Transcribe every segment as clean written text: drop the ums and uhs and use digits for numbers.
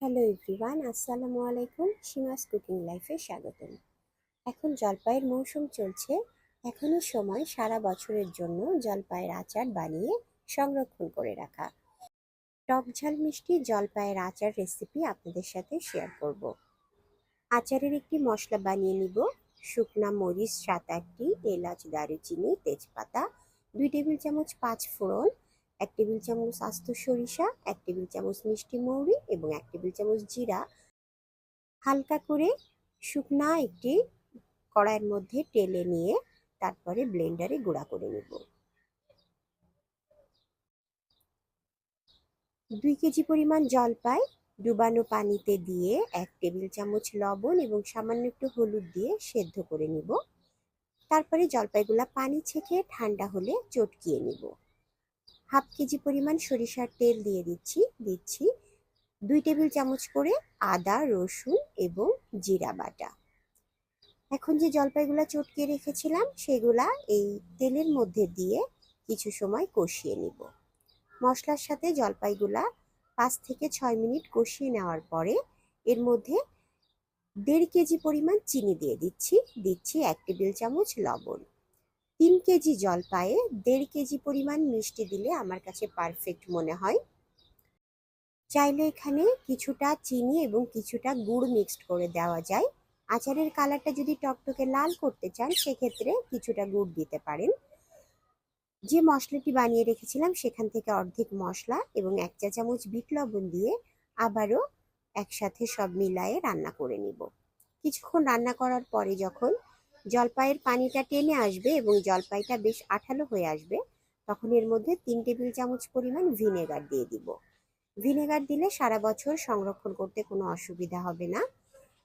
Hello everyone, আসসালামু আলাইকুম। সীমাস cooking লাইফে স্বাগতম। এখন জলপাইয়ের মৌসুম চলছে। এখনই সময় সারা বছরের জন্য জলপাইয়ের আচার বানিয়ে সংরক্ষণ করে রাখা। টক ঝাল মিষ্টি জলপাইয়ের আচার রেসিপি আপনাদের সাথে শেয়ার করব। আচারের একটি মশলা বানিয়ে নিব। শুকনা মরিচ 7-8টি, এলাচ, দারুচিনি, তেজপাতা, 2 টেবিল চামচ 5 ফোড়ন, 1 টেবিল চামচ আস্ত সরিষা, 1 টেবিল চামচ মিষ্টি মৌরি এবং 1 টেবিল চামচ জিরা হালকা করে শুকনা একটি কড়াইয়ের মধ্যে টেলে নিয়ে তারপরে ব্লেন্ডারে গুঁড়া করে নেব। 2 কেজি পরিমাণ জলপাই ডুবানো পানিতে দিয়ে 1 টেবিল চামচ লবণ এবং সামান্য একটু হলুদ দিয়ে সেদ্ধ করে নিব। তারপরে জলপাইগুলা পানি ছেঁকে ঠান্ডা হলে চটকিয়ে নিব। হাফ কেজি পরিমাণ সরিষার তেল দিয়ে দিচ্ছি 2 টেবিল চামচ করে আদা, রসুন এবং জিরা বাটা। এখন যে জলপাইগুলা চটকিয়ে রেখেছিলাম সেগুলা এই তেলের মধ্যে দিয়ে কিছু সময় কষিয়ে নিব। মশলার সাথে জলপাইগুলা 5 থেকে 6 মিনিট কষিয়ে নেওয়ার পরে এর মধ্যে 1.5 কেজি পরিমাণ চিনি দিয়ে দিচ্ছি 1 টেবিল চামচ লবণ। 3 কেজি জলপাইয়ে 1.5 কেজি পরিমাণ মিষ্টি দিলে আমার কাছে পারফেক্ট মনে হয়। চাইলে এখানে কিছুটা চিনি এবং কিছুটা গুড় মিক্সড করে দেওয়া যায়। আচারের কালারটা যদি টকটকে লাল করতে চান সেক্ষেত্রে কিছুটা গুড় দিতে পারেন। যে মশলাটি বানিয়ে রেখেছিলাম সেখান থেকে অর্ধেক মশলা এবং 1 চা চামচ বিট লবণ দিয়ে আবারও একসাথে সব মিলায়ে রান্না করে নিব। কিছুক্ষণ রান্না করার পরে যখন জলপাইয়ের পানিটা টেনে আসবে এবং জলপাইটা বেশ আঠালো হয়ে আসবে তখন এর মধ্যে 3 টেবিল চামচ পরিমাণ ভিনেগার দিয়ে দিব। ভিনেগার দিলে সারা বছর সংরক্ষণ করতে কোনো অসুবিধা হবে না।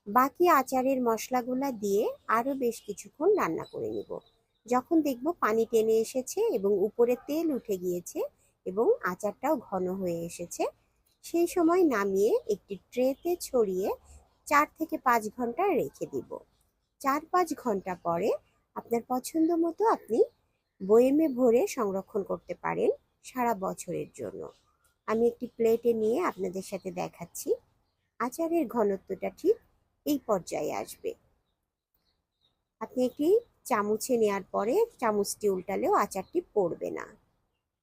বাকি আচারের মশলাগুলা দিয়ে আরও বেশ কিছুক্ষণ রান্না করে নিব। যখন দেখব পানি টেনে এসেছে এবং উপরে তেল উঠে গিয়েছে এবং আচারটাও ঘন হয়ে এসেছে, সেই সময় নামিয়ে একটি ট্রেতে ছড়িয়ে 4 থেকে 5 ঘন্টা রেখে দিব। 4-5 ঘন্টা পরে আপনার পছন্দ মতো আপনি বয়েমে ভরে সংরক্ষণ করতে পারেন সারা বছরের জন্য। আমি একটি প্লেটে নিয়ে আপনাদের সাথে দেখাচ্ছি। আচারের ঘনত্বটা ঠিক এই পর্যায়ে আসবে। আপনি একটি চামচে নেওয়ার পরে চামচটি উল্টালেও আচারটি পড়বে না।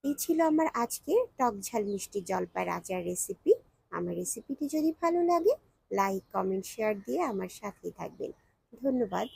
এই ছিল আমার আজকে টক ঝাল মিষ্টি জলপাইয়ের আচার রেসিপি। আমার রেসিপিটি যদি ভালো লাগে লাইক, কমেন্ট, শেয়ার দিয়ে আমার সাথেই থাকবেন। ধন্যবাদ।